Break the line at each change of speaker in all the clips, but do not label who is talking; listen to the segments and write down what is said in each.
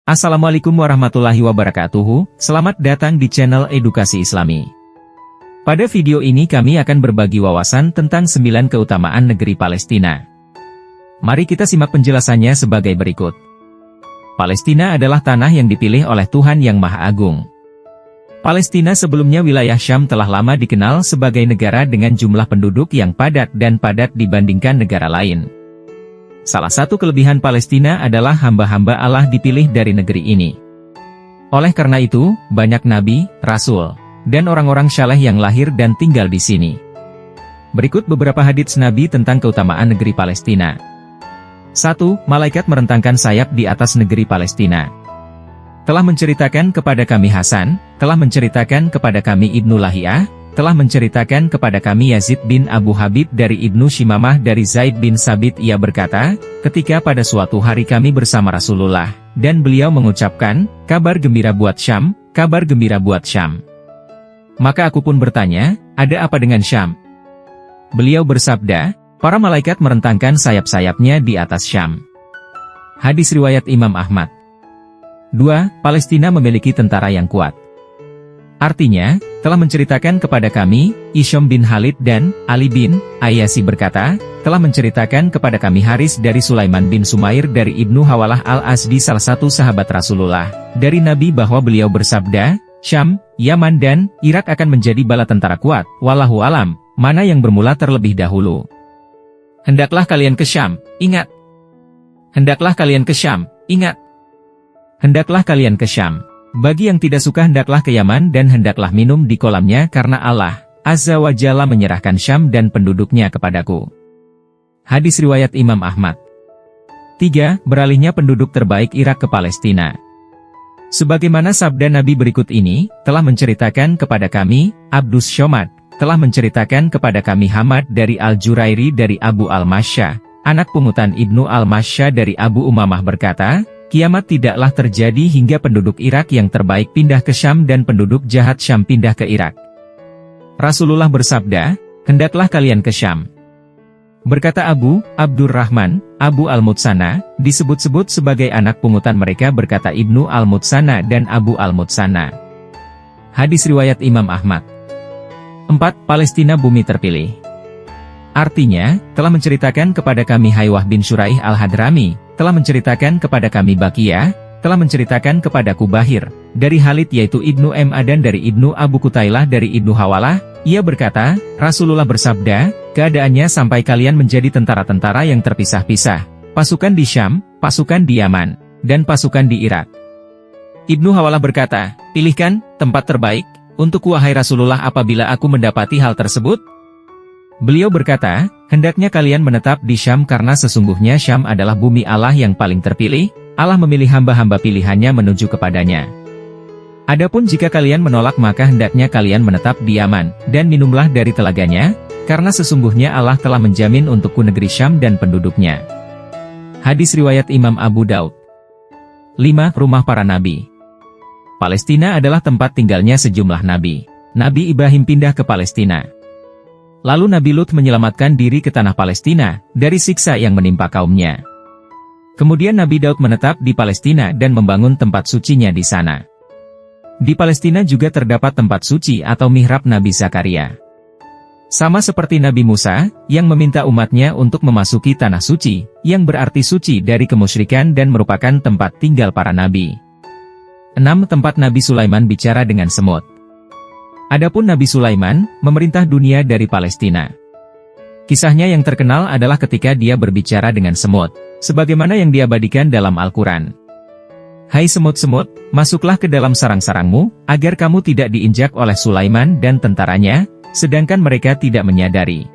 Assalamualaikum warahmatullahi wabarakatuh, selamat datang di channel Edukasi Islami. Pada video ini kami akan berbagi wawasan tentang 9 keutamaan negeri Palestina. Mari kita simak penjelasannya sebagai berikut. Palestina adalah tanah yang dipilih oleh Tuhan Yang Maha Agung. Palestina sebelumnya wilayah Syam telah lama dikenal sebagai negara dengan jumlah penduduk yang padat dan padat dibandingkan negara lain. Salah satu kelebihan Palestina adalah hamba-hamba Allah dipilih dari negeri ini. Oleh karena itu, banyak nabi, rasul, dan orang-orang saleh yang lahir dan tinggal di sini. Berikut beberapa hadits Nabi tentang keutamaan negeri Palestina. 1. Malaikat merentangkan sayap di atas negeri Palestina. Telah menceritakan kepada kami Hasan, telah menceritakan kepada kami Ibnu Lahiyah, telah menceritakan kepada kami Yazid bin Abu Habib dari Ibnu Shimamah dari Zaid bin Sabit. Ia berkata, ketika pada suatu hari kami bersama Rasulullah, dan beliau mengucapkan, kabar gembira buat Syam, kabar gembira buat Syam. Maka aku pun bertanya, ada apa dengan Syam? Beliau bersabda, para malaikat merentangkan sayap-sayapnya di atas Syam. Hadis riwayat Imam Ahmad. 2. Palestina memiliki tentara yang kuat. Artinya, telah menceritakan kepada kami, Isyam bin Khalid dan Ali bin Ayyasi berkata, telah menceritakan kepada kami Haris dari Sulaiman bin Sumair dari Ibnu Hawalah al-Asdi salah satu sahabat Rasulullah, dari Nabi bahwa beliau bersabda, Syam, Yaman dan Irak akan menjadi bala tentara kuat, wallahu alam, mana yang bermula terlebih dahulu. Hendaklah kalian ke Syam, ingat. Hendaklah kalian ke Syam, ingat. Hendaklah kalian ke Syam. Bagi yang tidak suka hendaklah ke Yaman dan hendaklah minum di kolamnya karena Allah Azza wa Jalla menyerahkan Syam dan penduduknya kepadaku. Hadis riwayat Imam Ahmad. 3. Beralihnya penduduk terbaik Irak ke Palestina. Sebagaimana sabda Nabi berikut ini, telah menceritakan kepada kami, Abdus Syomad, telah menceritakan kepada kami Hamad dari Al-Jurairi dari Abu Al-Masya, anak pungutan Ibnu Al-Masya dari Abu Umamah berkata, kiamat tidaklah terjadi hingga penduduk Irak yang terbaik pindah ke Syam dan penduduk jahat Syam pindah ke Irak. Rasulullah bersabda, hendaklah kalian ke Syam. Berkata Abu Abdurrahman, Abu Al-Mutsana, disebut-sebut sebagai anak pungutan mereka berkata Ibnu Al-Mutsana dan Abu Al-Mutsana. Hadis riwayat Imam Ahmad. 4. Palestina bumi terpilih. Artinya, telah menceritakan kepada kami Haywah bin Syuraih Al-Hadrami, telah menceritakan kepada kami Bakiyah, telah menceritakan kepadaku Bahir, dari Khalid yaitu Ibnu Ma'adan dari Ibnu Abu Kutailah dari Ibnu Hawalah, ia berkata, Rasulullah bersabda, keadaannya sampai kalian menjadi tentara-tentara yang terpisah-pisah, pasukan di Syam, pasukan di Yaman, dan pasukan di Irak. Ibnu Hawalah berkata, pilihkan tempat terbaik, untuk wahai Rasulullah apabila aku mendapati hal tersebut. Beliau berkata, hendaknya kalian menetap di Syam karena sesungguhnya Syam adalah bumi Allah yang paling terpilih, Allah memilih hamba-hamba pilihannya menuju kepadanya. Adapun jika kalian menolak maka hendaknya kalian menetap di Yaman, dan minumlah dari telaganya, karena sesungguhnya Allah telah menjamin untukku negeri Syam dan penduduknya. Hadis riwayat Imam Abu Daud. 5. Rumah para Nabi. Palestina adalah tempat tinggalnya sejumlah Nabi. Nabi Ibrahim pindah ke Palestina. Lalu Nabi Lut menyelamatkan diri ke tanah Palestina, dari siksa yang menimpa kaumnya. Kemudian Nabi Daud menetap di Palestina dan membangun tempat sucinya di sana. Di Palestina juga terdapat tempat suci atau mihrab Nabi Zakaria. Sama seperti Nabi Musa, yang meminta umatnya untuk memasuki tanah suci, yang berarti suci dari kemusyrikan dan merupakan tempat tinggal para nabi. 6. Tempat Nabi Sulaiman bicara dengan semut. Adapun Nabi Sulaiman, memerintah dunia dari Palestina. Kisahnya yang terkenal adalah ketika dia berbicara dengan semut, sebagaimana yang diabadikan dalam Al-Quran. Hai semut-semut, masuklah ke dalam sarang-sarangmu, agar kamu tidak diinjak oleh Sulaiman dan tentaranya, sedangkan mereka tidak menyadari.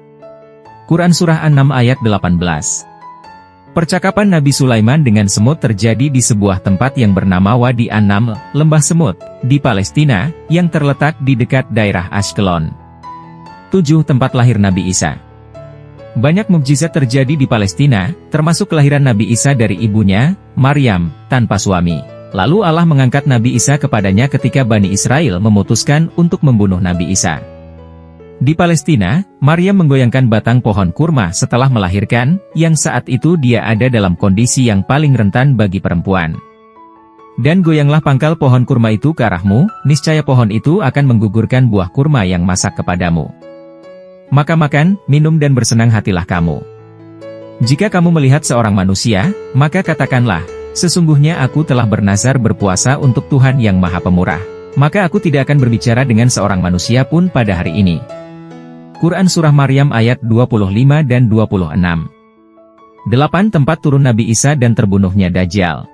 Quran Surah An-Naml ayat 18. Percakapan Nabi Sulaiman dengan semut terjadi di sebuah tempat yang bernama Wadi An-Naml, Lembah Semut, di Palestina, yang terletak di dekat daerah Ashkelon. 7. Tempat lahir Nabi Isa. Banyak mukjizat terjadi di Palestina, termasuk kelahiran Nabi Isa dari ibunya, Maryam, tanpa suami. Lalu Allah mengangkat Nabi Isa kepadanya ketika Bani Israel memutuskan untuk membunuh Nabi Isa. Di Palestina, Maryam menggoyangkan batang pohon kurma setelah melahirkan, yang saat itu dia ada dalam kondisi yang paling rentan bagi perempuan. Dan goyanglah pangkal pohon kurma itu ke arahmu, niscaya pohon itu akan menggugurkan buah kurma yang masak kepadamu. Maka makan, minum dan bersenang hatilah kamu. Jika kamu melihat seorang manusia, maka katakanlah, sesungguhnya aku telah bernazar berpuasa untuk Tuhan yang Maha Pemurah. Maka aku tidak akan berbicara dengan seorang manusia pun pada hari ini. Quran Surah Maryam ayat 25 dan 26. 8. Tempat turun Nabi Isa dan terbunuhnya Dajjal.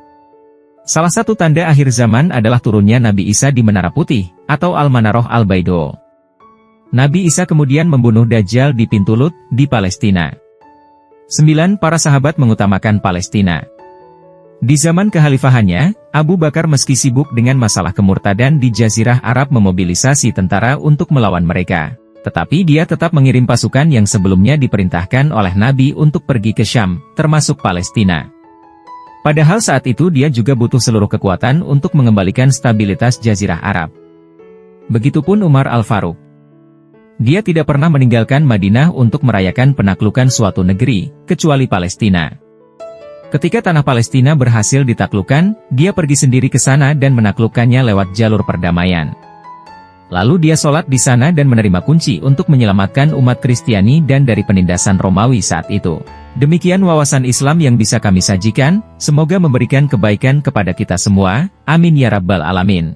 Salah satu tanda akhir zaman adalah turunnya Nabi Isa di Menara Putih, atau Al-Manaroh Al-Baido. Nabi Isa kemudian membunuh Dajjal di pintu Lut, di Palestina. 9. Para sahabat mengutamakan Palestina. Di zaman kekhalifahannya, Abu Bakar meski sibuk dengan masalah kemurtadan di Jazirah Arab memobilisasi tentara untuk melawan mereka. Tetapi dia tetap mengirim pasukan yang sebelumnya diperintahkan oleh Nabi untuk pergi ke Syam, termasuk Palestina. Padahal saat itu dia juga butuh seluruh kekuatan untuk mengembalikan stabilitas Jazirah Arab. Begitupun Umar Al-Faruq. Dia tidak pernah meninggalkan Madinah untuk merayakan penaklukan suatu negeri, kecuali Palestina. Ketika tanah Palestina berhasil ditaklukkan, dia pergi sendiri ke sana dan menaklukkannya lewat jalur perdamaian. Lalu dia sholat di sana dan menerima kunci untuk menyelamatkan umat Kristiani dan dari penindasan Romawi saat itu. Demikian wawasan Islam yang bisa kami sajikan, semoga memberikan kebaikan kepada kita semua, amin ya rabbal alamin.